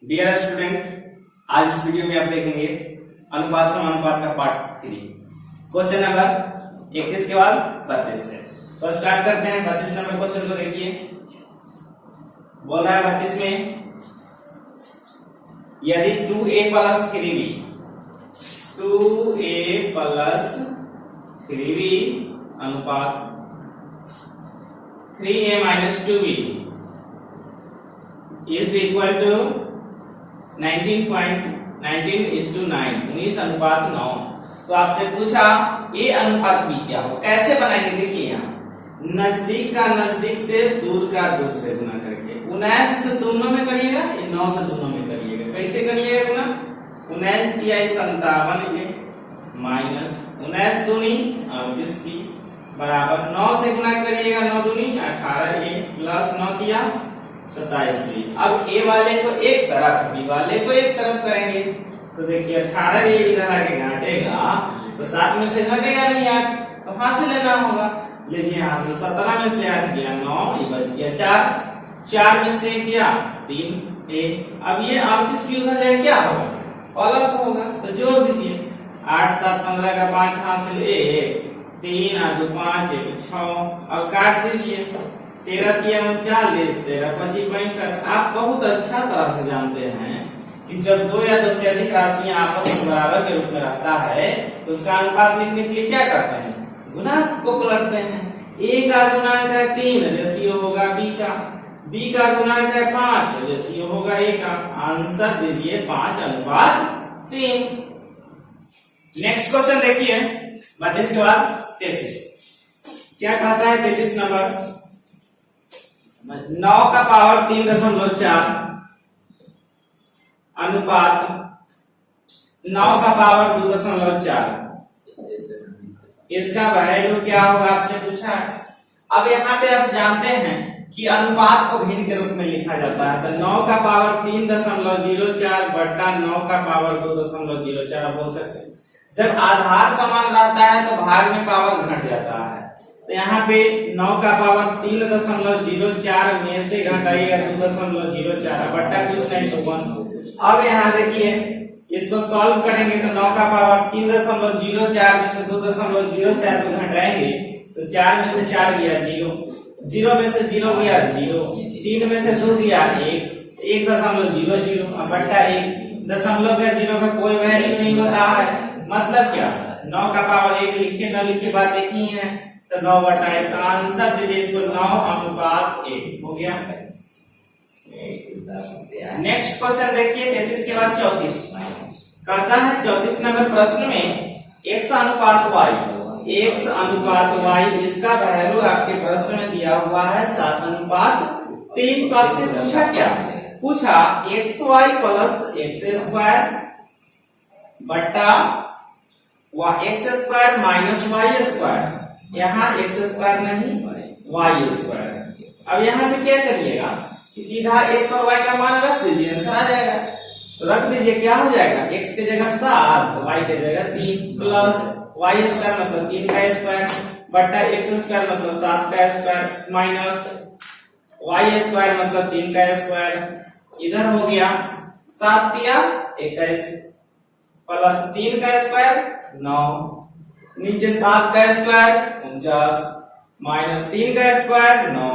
Dear student, आज इस video में आप देखेंगे अनुपात समानुपात का पार्ट 3 क्वेश्चन नंबर 31 के बाद 32 से। तो स्टार्ट करते हैं 32 नंबर क्वेश्चन को। देखिए बोल रहा है 32 में, यदि 2a plus 3b 2a plus 3b अनुपात 3a minus 2b is equal to 19:9 19:9। तो आपसे पूछा a अनुपात b क्या हो, कैसे बनाएंगे। देखिए यहाँ नजदीक का नजदीक से, दूर का दूर से गुना करके 19 से दोनों में करिएगा, 9 से दोनों में करिएगा। कैसे करिएगा गुना, 19 तिया 57 माइनस 19 दूनी 38 की बराबर 9 से गुना करिएगा, 9 दूनी 18 प्लस 9 तिया 27। अब ए वाले को एक तरफ, बी वाले को एक तरफ करेंगे। तो देखिए 18 ये इधर आके घटेगा तो 7 में से घटेगा नहीं 8, तो वहां से लेना होगा। लीजिए यहाँ से 17 में से 8 गया 9, ये बच गया 4, 4 में से गया 3 ए। अब ये 38 की उधर जाए क्या होगा, प्लस होगा। तो जोड़ दीजिए 8 7 15 का 5 हासिल 1 3 2 5 1 6। अब काट दीजिए 13 तिया 39 13 25 65। आप बहुत अच्छा तरह से जानते हैं कि जब दो या दो से अधिक राशियां आपस में बराबर के रूप में रहता है तो उसका अनुपात लिखने के लिए क्या करते हैं, गुणांक को पलटते हैं। a का गुणांक है 3, रेशियो होगा b का गुणांक है 5, रेशियो होगा a का। आंसर दीजिए 5:3। नेक्स्ट क्वेश्चन देखिए 32 के बाद 33 क्या कहता है। 33 नंबर 9 का पावर 3.4 अनुपात 9 का पावर 2.4, इसका वैल्यू क्या होगा आपसे पूछा। अब यहाँ पे आप जानते हैं कि अनुपात को भिन्न के रूप में लिखा जाता है। तो 9 का पावर 3.04 बटा 9 का पावर 2.04 बोल सकते हैं। जब आधार समान रहता है तो भाग में पावर घट जाता है। तो यहाँ पे 9 का पावर 3.04 में से घटाइएगा 2.04 बट्टा कुछ नहीं तो 1। अब यहाँ देखिए इसको सॉल्व करेंगे तो 9 का पावर 3.04 में से 2.04 को घटाएंगे तो 4 में से 4 गया 0, 0 में से 0 गया 0, 3 में से 2 गया 1, 1.00 अब बट्टा 1। दशमलव का 0 का कोई वैल्यू नहीं होता है। मतलब क्या, 9 का पावर 1 लिखिए न लिखिए बात एक ही है। तो 9/1 का आंसर दीजिए इसको 9:1 हो गया। नेक्स्ट क्वेश्चन देखिए 33 के बाद 34 करता है। 34 नंबर प्रश्न में x अनुपात y, इसका वैल्यू आपके प्रश्न में दिया हुआ है 7:3। तो आपसे पूछा क्या, पूछा xy प्लस x² बट्टा x² माइनस y²। यहाँ x² नहीं y²। अब यहाँ पे क्या करिएगा कि सीधा x और y का मान रख दीजिए, आंसर आ जाएगा। तो रख दीजिए क्या हो जाएगा, x के जगह 7 y के जगह 3 प्लस y² मतलब 3 का स्क्वायर बट्टा x² मतलब 7 का स्क्वायर माइनस y² मतलब 3 का स्क्वायर। इधर हो गया 7 तिया 21 प्लस 3 का स्क्वायर 9, नीचे 7 का स्क्वायर 49 माइनस 3 का स्क्वायर 9।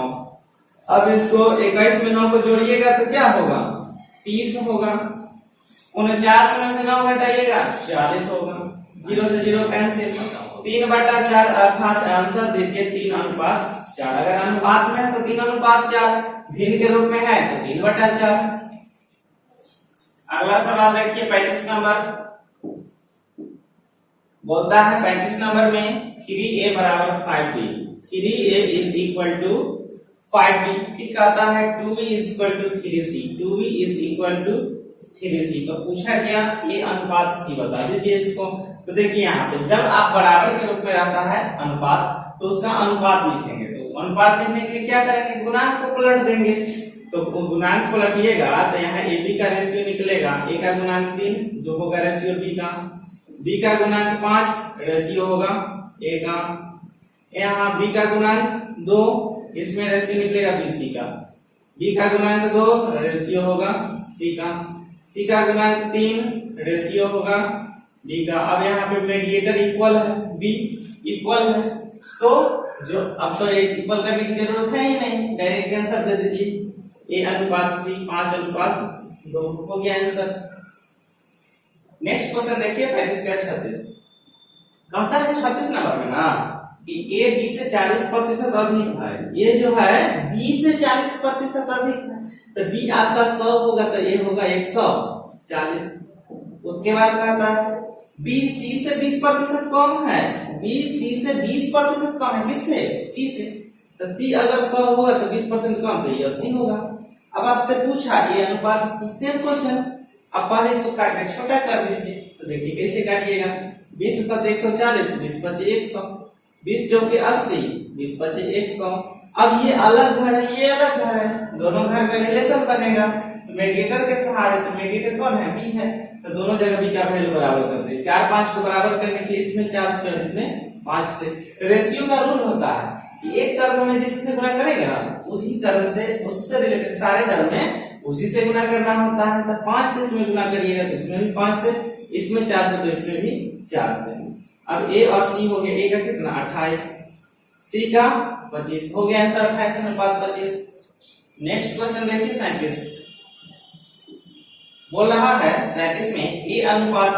अब इसको 21 में 9 को जोड़िएगा तो क्या होगा, 30 होगा। 49 में से 9 घटाइएगा 40 होगा। 0 से 0 कैंसिल, 3/4 अर्थात आंसर देखिए 3:4। अगर अनुपात में है तो 3:4, भिन्न के रूप में है तो 3/4। अगला सवाल देखिए 35 नंबर बोलता है 35 नंबर में 3a बराबर 5b, 3a is equal to 5b। फिर कहता है 2b is equal to 3c, 2b is equal to 3c। तो पूछा क्या, ये अनुपात c बता दीजिए इसको। तो देखिए यहाँ पे जब आप बराबर के रूप में रहता है अनुपात तो उसका अनुपात लिखेंगे। तो अनुपात लिखने के लिए क्या करेंगे, गुणांक को पलट देंगे। तो गुणांक पलटिएगा तो यहाँ ab का रेशियो निकलेगा, a का गुणांक 3 जो होगा रेशियो b का गुणांक 5 रेशियो होगा a का। यहाँ b का गुणांक 2, इसमें रेशियो निकलेगा bc का। b का गुणांक 2 रेशियो होगा c का। सी का गुणांक 3 रेशियो होगा बी का। अब यहाँ पे मेडिएटर इक्वल है, बी इक्वल है, तो जो अब तो इक्वल करने की जरूरत है ही नहीं, डायरेक्ट आंसर दे दीजिए ए अनुपात सी 5:2 हो गया आंसर। नेक्स्ट क्वेश्चन देखिए 35 का 36 कहता है 36 नंबर में ना कि ए बी से 40% अधिक है, ये जो है बी से 40% अधिक है, तो बी आपका 100 होगा तो ए होगा 140। उसके बाद कहता है बी सी से 20% कम है, बी सी से 20% कम है, किससे? सी से। तो सी अगर 100 होगा तो 20% कम तो ये 80 होगा। अब आपसे पूछा ए अनुपात सी, सेम क्वेश्चन, अब पहले इसको काट के छोटा कर दीजिए, तो देखिए कैसे काटिएगा। 20 7 140, 20 5 100, 20 चौके 80, 20 5 100। अब ये अलग घर है, ये अलग घर है, दोनों घर में रिलेशन बनेगा, तो मेडिएटर के सहारे, तो मेडिएटर कौन है? बी है, तो दोनों जगह बी का वैल्यू बराबर कर दे। 4 5 को बराबर करने के लिए इसमें 4 से और इसमें 5 से। रेशियो का रूल होता है कि एक टर्म में जिससे गुणा करेगा उसी टर्म से, उससे रिलेटेड सारे टर्म में उसी से गुणा करना होता है। तो 5 से इसमें गुणा करिएगा तो इसमें भी 5 से, इसमें 4 से तो इसमें भी 4 से। अब ए और सी हो गया, ए का कितना 28, सी का 25 हो गया आंसर 28 अनुपात 25। नेक्स्ट क्वेश्चन देखिए 37 बोल रहा है 37 में ए अनुपात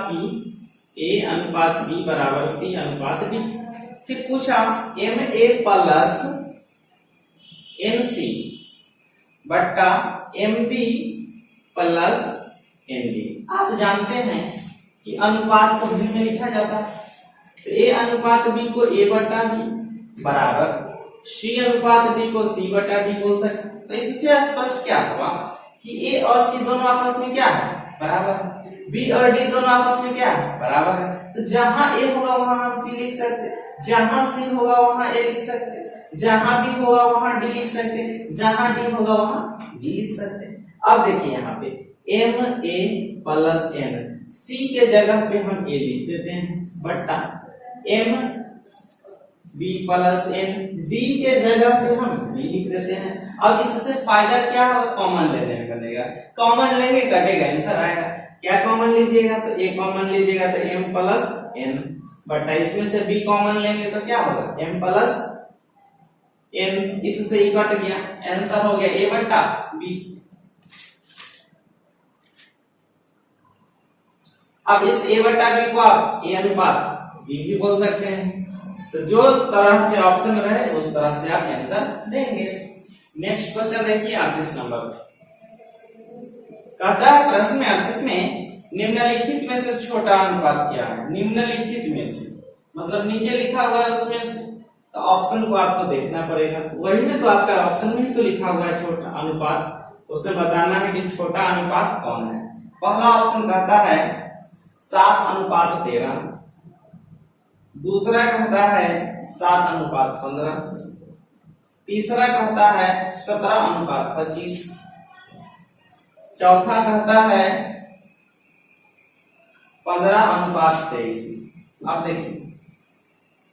बी बराबर सी अनुपात बी। फिर पूछा M A plus N C बट्टा M B plus N D. आप जानते हैं कि अनुपात को भिन्न में लिखा जाता है, तो ए अनुपात बी को ए बटा बी बराबर सी अनुपात बी को सी बटा बी बोल सकते। तो इससे स्पष्ट क्या हुआ कि ए और सी दोनों आपस में क्या है? बराबर है। बी और डी दोनों आपस में क्या है? बराबर है। तो जहां ए होगा वहां हम सी लिख सकते, जहां सी होगा वहां ए लिख सकते, जहां बी होगा वहां डी लिख सकते, जहां डी होगा वहां बी लिख सकते। अब देखिए यहाँ पे M A plus N, C के जगह पे हम ए लिख देते हैं बट्टा M B plus N, D के जगह पे हम बी लिख देते हैं। अब इससे फायदा क्या होगा? कॉमन लेने में बनेगा, कॉमन लेंगे कटेगा आंसर आएगा। क्या कॉमन लीजिएगा? तो ए कॉमन लीजिएगा तो एम प्लस एन बट्टा इसमें से बी कॉमन लेंगे तो क्या होगा? एम प्लस एन, इससे ही कट गया, आंसर हो गया ए बट्टा बी। अब इस ए बट्टा बी को आप ए अनुपात बी भी बोल सकते हैं। तो जो तरह से ऑप्शन रहे उस तरह से आप आंसर देंगे। नेक्स्ट क्वेश्चन देखिए 38 नंबर कहता है प्रश्न में 38 में निम्नलिखित में से छोटा अनुपात क्या है? निम्नलिखित में से मतलब नीचे लिखा हुआ है उसमें से, तो ऑप्शन को आपको देखना पड़ेगा। वही में तो आपका ऑप्शन में ही तो लिखा हुआ है छोटा अनुपात, उसे बताना है कि छोटा अनुपात कौन है। पहला ऑप्शन कहता है 7:13, दूसरा कहता है 7:15, तीसरा कहता है 17:25, चौथा कहता है 15:23। अब देखिए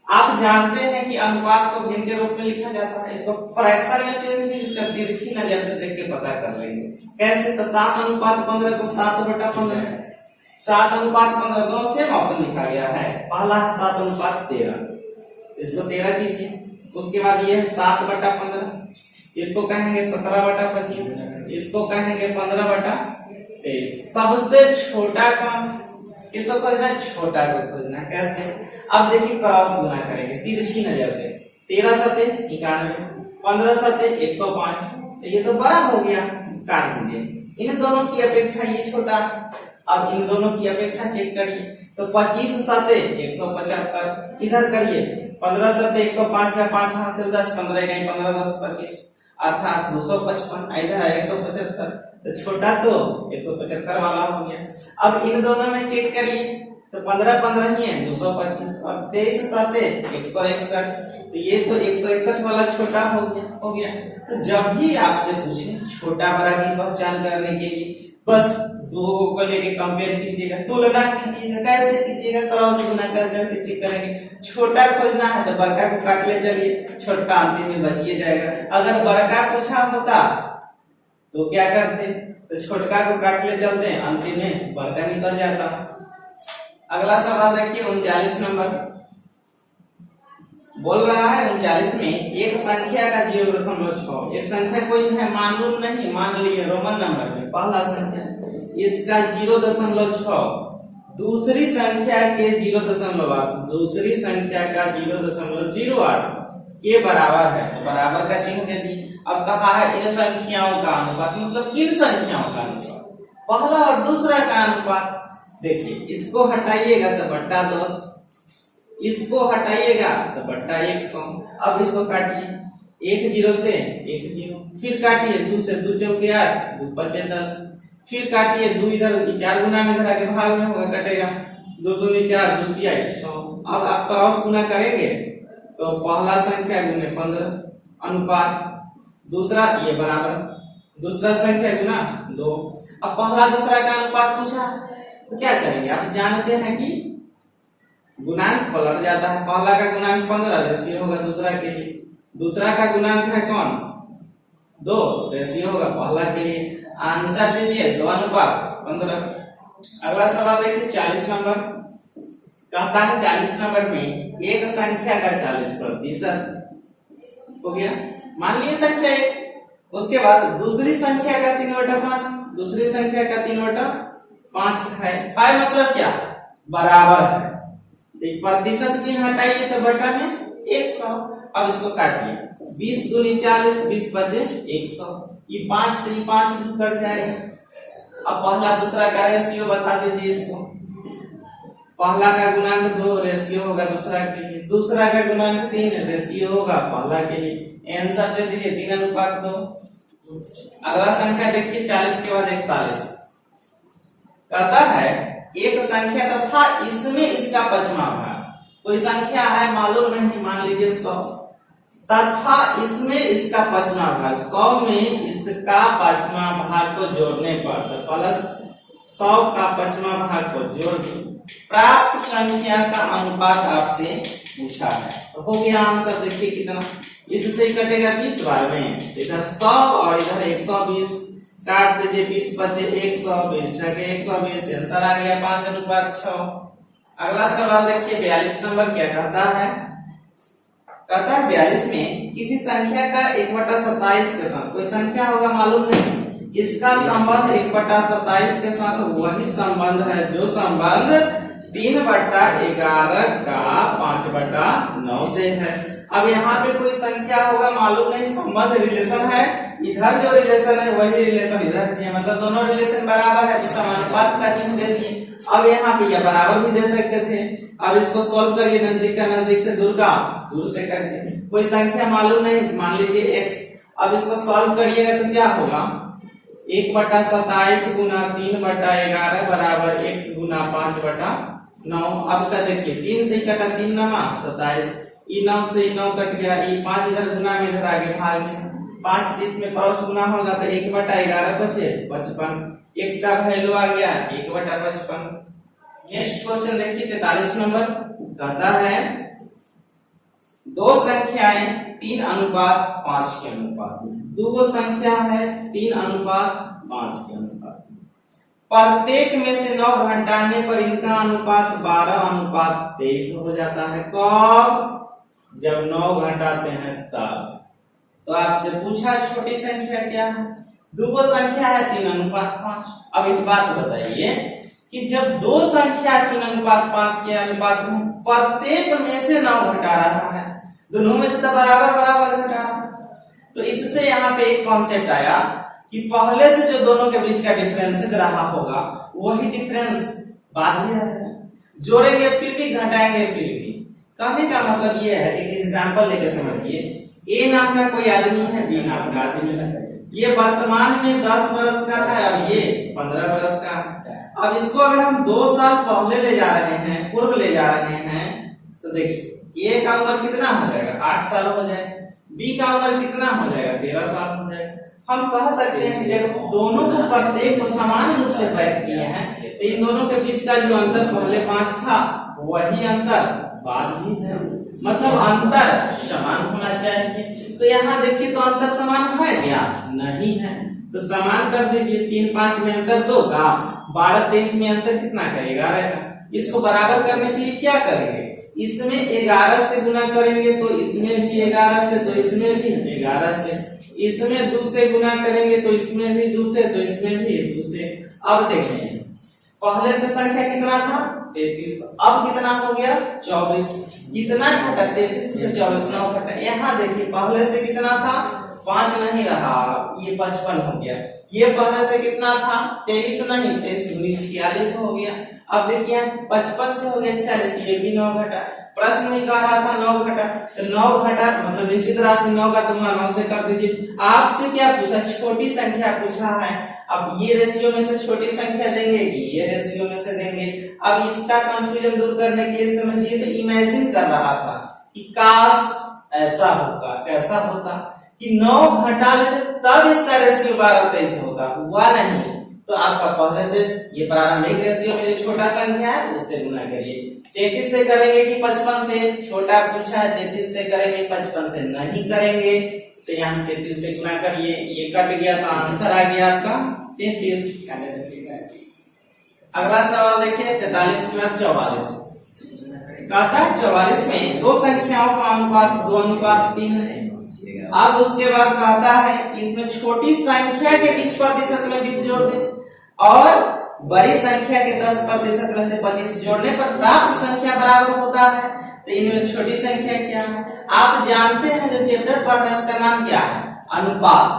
आप जानते हैं कि अनुपात को भिन्न के रूप में लिखा जाता है, इसको फ्रैक्शन में चेंज नहीं, इसका तिरछी नजर से देख के पता कर लेंगे कैसे। तो 7:15 को 7/15, 7:15 दोनों सेम ऑप्शन लिखा गया है। पहला है 7:13, इसको 13 कीजिए। उसके बाद ये है 7/15, इसको कहेंगे 17/25, इसको कहेंगे 15/23। सबसे छोटा कौन? इसको खोजना, छोटा को खोजना। कैसे? अब देखिए क्रॉस गुना करेंगे तिरछी नजर से। 13 सते 91, 15 सते 105, तो ये तो बड़ा हो गया, काट दीजिए। इन दोनों की अपेक्षा ये छोटा। अब इन दोनों की अपेक्षा चेक करिए, तो 25 सते 175, इधर करिए 15 सते 105 या 5 हासिल 10, 15 गए 15 10 25 अर्थात 255, इधर है 175, तो छोटा तो 175 वाला हो गया। अब इन दोनों में चेक करिए, तो 15 15 ही है 225 और 23 सते 161, तो ये तो 161 वाला छोटा हो गया। तो जब भी आपसे पूछे छोटा बड़ा की पहचान करने के लिए बस दो को लेके कंपेयर कीजिएगा, तुलना कीजिएगा। कैसे कीजिएगा? क्रॉस गुना कर करके चेक करेंगे। छोटा खोजना है तो बड़का को काट ले चलिए, छोटा अंतिम में बचिए जाएगा। अगर बड़का पूछा होता तो क्या करते? तो छोटका को काट ले चलते हैं, अंतिम में बड़का निकल जाता। अगला सवाल देखिए 39 नंबर बोल रहा है 39 में एक संख्या का 0.6, एक संख्या कोई है मालूम नहीं, मान लिए रोमन नंबर में पहला संख्या इसका 0.6 दूसरी संख्या के 0.8 दूसरी संख्या का 0.08 के बराबर है, तो बराबर का चिन्ह दे दी। अब कहा है इन संख्याओं का अनुपात, मतलब किन संख्याओं का अनुपात, पहला और दूसरा का अनुपात। देखिए इसको हटाइएगा तो बट्टा 10, इसको हटाइएगा तो बट्टा 100। अब इसको काटिए, 1 0 से 1 0, फिर काटिए 2 से 2 चौके 8, 2 5 10, फिर काटिए 2 इधर 4 गुना में इधर आगे भाग में होगा, कटेगा 2 2 4 2 3 6। अब आप क्रॉस गुना करेंगे तो पहला संख्या गुने 15 अनुपात दूसरा ये बराबर, दूसरा संख्या गुना 2। अब पहला दूसरा का अनुपात पूछा तो क्या करेंगे, आप जानते हैं कि गुणांक पलट जाता है। पहला का गुणांक 15 रेशियो होगा दूसरा के लिए, दूसरा का गुणांक है कौन 2 रेशियो होगा पहला के लिए। आंसर दीजिए 2:15। अगला सवाल देखिए 40 नंबर कहता है 40 नंबर में एक संख्या का 40% हो गया, मान लीजिए संख्या 1, उसके बाद दूसरी संख्या का 3/5, दूसरी संख्या का 3/5 है, मतलब क्या बराबर है, प्रतिशत चिन्ह हटाइए तो बटा में 100। अब इसको काटिए, 20 दूनी 40, 20 बचे 100, ये 5 से 5 कट जाएगा। अब पहला दूसरा का रेशियो बता दीजिए इसको, पहला का गुणांक 2 रेशियो होगा दूसरा के लिए, दूसरा का गुणांक 3 रेशियो होगा पहला के लिए। आंसर दे दीजिए 3:2। अगला संख्या देखिए 40 के बाद 41 कहता है एक संख्या तथा इसमें इसका पचवां भाग, कोई संख्या है मालूम नहीं, मान लीजिए 100, तथा इसमें इसका पचवां भाग, 100 में इसका पचवां भाग को जोड़ने पर तो प्लस 100 का पचवां भाग को जोड़ दें, प्राप्त संख्या का अनुपात आपसे पूछा है। तो हो गया आंसर, देखिए कितना, इससे ही कटेगा 20 बार में, इधर 100 और इधर 120, काट दीजिए 20 बचे 120, 120, आंसर आ गया 5:6। अगला सवाल देखिए 42 नंबर क्या कहता है, कहता है 42 में किसी संख्या का 1/27 के साथ, कोई संख्या होगा मालूम नहीं, इसका संबंध 1/27 के साथ वही संबंध है जो संबंध 3/11 का 5/9 से है। अब यहाँ पे कोई संख्या होगा मालूम नहीं, संबंध रिलेशन है, इधर जो रिलेशन है वही रिलेशन इधर भी है, मतलब दोनों रिलेशन बराबर है, तो समानुपात का चिन्ह दे दिए। अब यहाँ पे यह बराबर भी दे सकते थे। अब इसको सॉल्व करिए, नजदीक का नजदीक से दूर का दूर से करके, कोई संख्या मालूम नहीं, मान लीजिए x। अब इसको सॉल्व करिएगा तो क्या होगा, 1/27 गुना 3/11 बराबर x गुना 5/9। अब का देखिए 3 से कटा 3 9 27, ये 9 से 9 कट गया, ये 5 इधर गुना में इधर आगे भाग में, 5 से इसमें क्रॉस गुना होगा तो 1/11 बचे 55, x का वैल्यू आ गया 1/55। नेक्स्ट क्वेश्चन देखिए 43 नंबर कहता है दो संख्याएं 3:5 के अनुपात में, दो संख्या है 3:5 के अनुपात में, प्रत्येक में से 9 घटाने पर इनका अनुपात 12:23 हो जाता है। कब, जब 9 घटाते हैं तब। तो आपसे पूछा छोटी संख्या क्या है, दो संख्या है 3:5। अब एक बात बताइए कि जब दो संख्या 3:5 के अनुपात में प्रत्येक में से 9 घटा रहा है, दोनों में से तो बराबर बराबर घटा रहा है, तो इससे यहाँ पे एक कॉन्सेप्ट आया कि पहले से जो दोनों के बीच का डिफरेंसेस रहा होगा वही डिफरेंस बाद में रहेगा, जोड़ेंगे फिर भी घटाएंगे फिर भी। कहने का मतलब ये है, एक एग्जांपल लेकर समझिए, ए नाम का कोई आदमी है, बी नाम का आदमी है, ये वर्तमान में 10 वर्ष का है और ये 15 वर्ष का है। अब इसको अगर हम 2 साल पहले ले जा रहे हैं, पूर्व ले जा रहे हैं, तो देखिए ए का उम्र कितना हो जाएगा, 8 साल हो जाएगा, बी का उम्र कितना हो जाएगा, 13 साल हो जाएगा। हम कह सकते हैं कि जब दोनों को प्रत्येक को समान रूप से पैक किए हैं तो इन दोनों के बीच का जो अंतर पहले 5 था वही अंतर बाद भी है, मतलब अंतर समान होना चाहिए। तो यहाँ देखिए तो अंतर समान है क्या, नहीं है, तो समान कर दीजिए, 3 5 में अंतर 2 का, 12 23 में अंतर कितना का 11 का। इसको बराबर करने के लिए क्या करेंगे, इसमें 11 से गुना करेंगे तो इसमें भी 11 से, तो इसमें भी 11 से, इसमें 2 से गुना करेंगे तो इसमें भी 2 से, तो इसमें भी 2 से। अब देखिए पहले से संख्या कितना था 33, अब कितना हो गया 24, कितना घटा 33 से 24 9 घटा। यहाँ देखिए पहले से कितना था 5 नहीं रहा, ये 55 हो गया। ये पहले से कितना था 23 नहीं, 23 दूनी 46 हो गया। अब देखिए 55 से हो गया 46, ये भी 9 घटा। प्रश्न में कह रहा था 9 घटा, तो 9 घटा मतलब निश्चित राशि 9 का तुलना 9 से कर दीजिए। आपसे क्या पूछा, छोटी संख्या पूछा है। अब ये रेशियो में से छोटी संख्या देंगे कि ये रेशियो में से देंगे। अब इसका कंफ्यूजन दूर करने के लिए समझिए, तो इमेजिन कर रहा था कि काश ऐसा होता, कैसा होता कि 9 घटा लेते तब इसका रेशियो 12 23 होता, हुआ नहीं। तो आपका पहले से ये प्रारंभिक रेशियो में जो छोटा संख्या है उससे गुना करिए। 33 से करेंगे कि 55 से, छोटा पूछा है 33 से करेंगे 55 से नहीं करेंगे, तो यहाँ 33 से गुना करिए, ये कट गया तो आंसर आ गया आपका 33। अगला सवाल देखिए 43 के बाद 44 कहता है 44 में दो संख्याओं का अनुपात 2:3 है। अब उसके बाद कहता है इसमें छोटी संख्या के 20% में 20 जोड़ दे और बड़ी संख्या के 10% में से 25 जोड़ने पर प्राप्त संख्या बराबर होता है। तो इनमें छोटी संख्या क्या है, आप जानते हैं, जो चैप्टर पढ़ रहे हैं उसका नाम क्या है, अनुपात।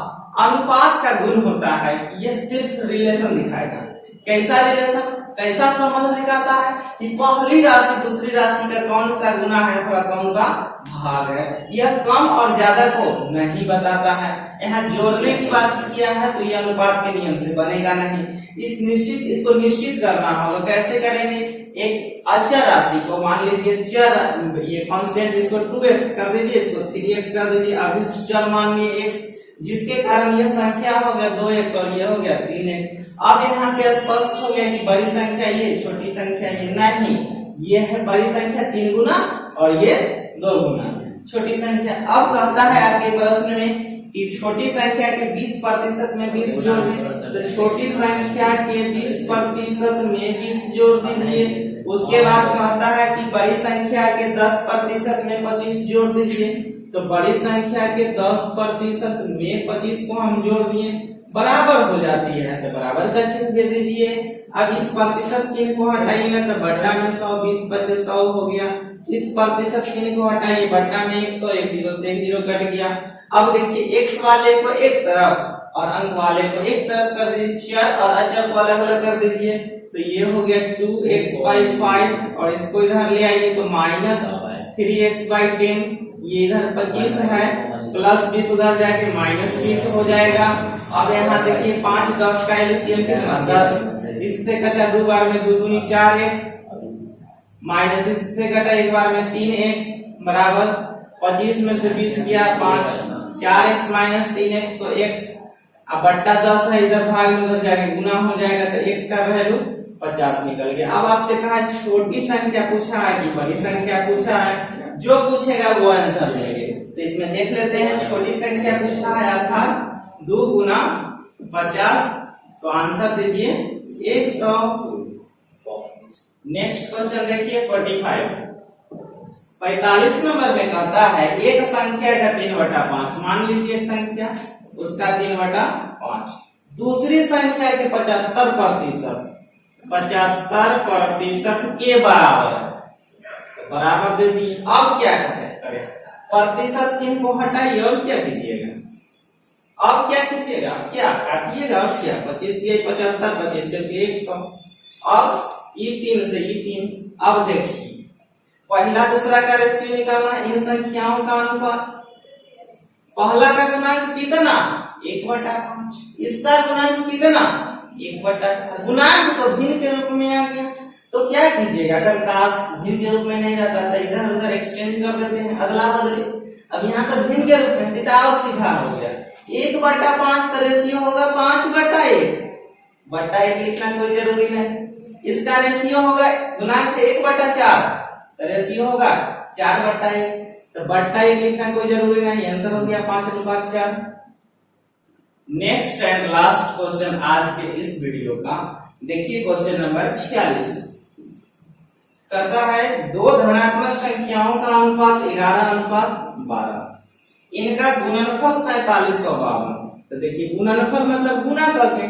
अनुपात का गुण होता है यह सिर्फ रिलेशन दिखाएगा। कैसा रिलेशन, कैसा संबंध दिखाता है कि पहली राशि दूसरी राशि का कौन सा गुना है अथवा कौन सा भाग है। यह कम और ज्यादा को नहीं बताता है। यहाँ जोड़ने की बात किया है तो यह अनुपात के नियम से बनेगा नहीं। इसको निश्चित करना होगा। कैसे करेंगे, एक अचर राशि को मान लीजिए चर, ये कांस्टेंट, इसको 2x कर दीजिए, इसको 3x कर दीजिए। अभिष्ट चर मानिए x, जिसके कारण यह संख्या हो गया 2x और यह हो गया 3x। अब यहाँ पे स्पष्ट हो गया कि बड़ी संख्या ये, छोटी संख्या ये नहीं, ये है बड़ी संख्या 3 गुना और ये 2 गुना छोटी संख्या। अब कहता है आपके प्रश्न में कि छोटी संख्या के 20% में 20 जोड़ दीजिए, तो छोटी संख्या के 20% में 20 जोड़ दीजिए। उसके बाद कहता है कि बड़ी संख्या के 10% में 25 जोड़ दीजिए, तो बड़ी संख्या के 10% में 25 को हम जोड़ दिए, बराबर हो जाती है, तो बराबर का चिन्ह दे दीजिए। अब इस प्रतिशत चिन्ह को हटाइएगा तो बट्टा में 100, 20 बचे 100 हो गया। इस प्रतिशत चिन्ह को हटाइए, बट्टा में 100, 1 0 से 1 0 कट गया। अब देखिए x वाले को एक तरफ और अंक वाले को एक तरफ कर दीजिए, चर और अचर को अलग अलग कर दीजिए। तो ये हो गया 2x/5 और इसको इधर ले आइए तो -3x/10, ये इधर 25 है, प्लस 20 उधर जाके -20 हो जाएगा। अब यहाँ देखिए 5 10 का एलसीएम कितना 10, इससे कटा 2 बार में 2 दूनी 4x, माइनस इससे कटा एक बार में 3x बराबर 25 में से 20 गया 5, 4x माइनस 3x तो x, अब बट्टा 10 है, इधर भाग में उधर जाके गुना हो जाएगा तो x का वैल्यू 50 निकल गया। अब आपसे कहा छोटी संख्या पूछा है कि बड़ी संख्या पूछा है, जो पूछेगा वो आंसर लेंगे। तो इसमें देख लेते हैं, छोटी संख्या पूछा है अर्थात 2 गुना 50, तो आंसर दीजिए 100। नेक्स्ट क्वेश्चन देखिए 45 नंबर में कहता है एक संख्या का 3/5, मान लीजिए एक संख्या उसका 3/5, दूसरी संख्या के 75% के बराबर, बराबर दे दिए। अब क्या करें, प्रतिशत चिन्ह को हटाइए और क्या कीजिएगा, अब क्या कीजिएगा, क्या काटिएगा और क्या 25 दिए 75, 25 जबकि 100। अब ये 3 से ये 3। अब देखिए पहला दूसरा का रेशियो निकालना है, इन संख्याओं का अनुपात। पहला का गुणांक कितना 1/5, इसका गुणांक कितना 1/4। गुणांक तो भिन्न के रूप में आ गया, तो क्या कीजिएगा, अगर काश भिन्न के रूप में नहीं रहता तो इधर उधर एक्सचेंज कर देते हैं, अदला बदली। अब यहाँ तो भिन्न के रूप में तो और सीधा हो गया 1/5, तो रेशियो होगा 5/1, बट्टा 1 लिखना कोई जरूरी नहीं। इसका रेशियो होगा, गुणांक 1/4, तो रेशियो होगा 4/1, तो बट्टा 1 लिखना कोई जरूरी नहीं, आंसर हो गया 5:4। नेक्स्ट एंड लास्ट क्वेश्चन आज के इस वीडियो का, देखिए क्वेश्चन नंबर 46 कहता है दो धनात्मक संख्याओं का अनुपात 11:12, इनका गुणनफल 4752। तो देखिए गुणनफल मतलब गुना करके,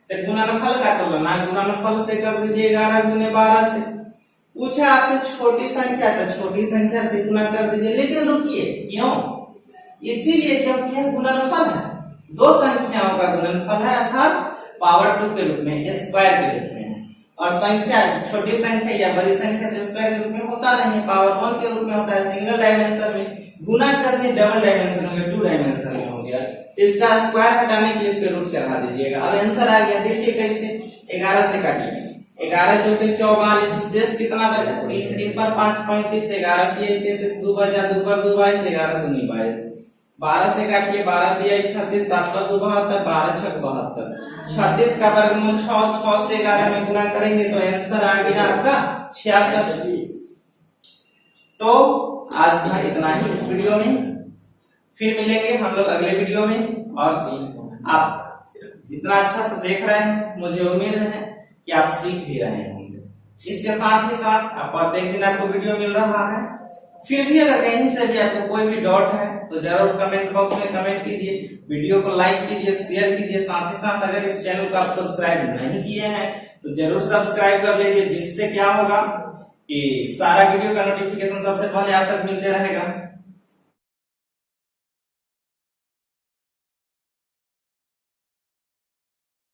तो गुणनफल का तुलना गुणनफल से कर दीजिए 11 × 12 से। पूछा आपसे छोटी संख्या, तो छोटी संख्या से गुना कर दीजिए, लेकिन रुकिए क्यों, इसीलिए क्योंकि यह गुणनफल है, दो संख्याओं का गुणनफल है, अर्थात पावर 2 के रूप में, स्क्वायर के रूप में। और संख्या छोटी संख्या या बड़ी संख्या तो स्क्वायर के रूप में होता नहीं, पावर 1 के रूप में होता है, सिंगल डायमेंशन में। गुना करके डबल डायमेंशन हो गया, 2 डायमेंशन में हो गया, तो इसका स्क्वायर हटाने के लिए इस पे रूट चढ़ा दीजिएगा। अब आंसर आ गया, देखिए कैसे, 11 से काटिए, 11 × 44, शेष कितना बचा, 3 3 पर 5 35, 11 किए 33, 2 बचा, 2 पर 2 22, 11 दूनी 22, 12 से काटिए, 12 दिया 36, 7 पर 2 72, 12 6 72, 36 का वर्गमूल 6, 6 से 11 में गुना करेंगे तो आंसर आ गया आपका 66। तो आज का इतना ही इस वीडियो में, फिर मिलेंगे हम लोग अगले वीडियो में। और आप जितना अच्छा से देख रहे हैं, मुझे उम्मीद है कि आप सीख भी रहे होंगे। इसके साथ ही साथ आप प्रत्येक दिन आपको वीडियो मिल रहा है। फिर भी अगर कहीं से भी आपको कोई भी डाउट है तो जरूर कमेंट बॉक्स में कमेंट कीजिए, वीडियो को लाइक कीजिए, शेयर कीजिए। साथ ही साथ अगर इस चैनल को आप सब्सक्राइब नहीं किए हैं तो जरूर सब्सक्राइब कर लीजिए, जिससे क्या होगा कि सारा वीडियो का नोटिफिकेशन सबसे पहले आप तक मिलते रहेगा।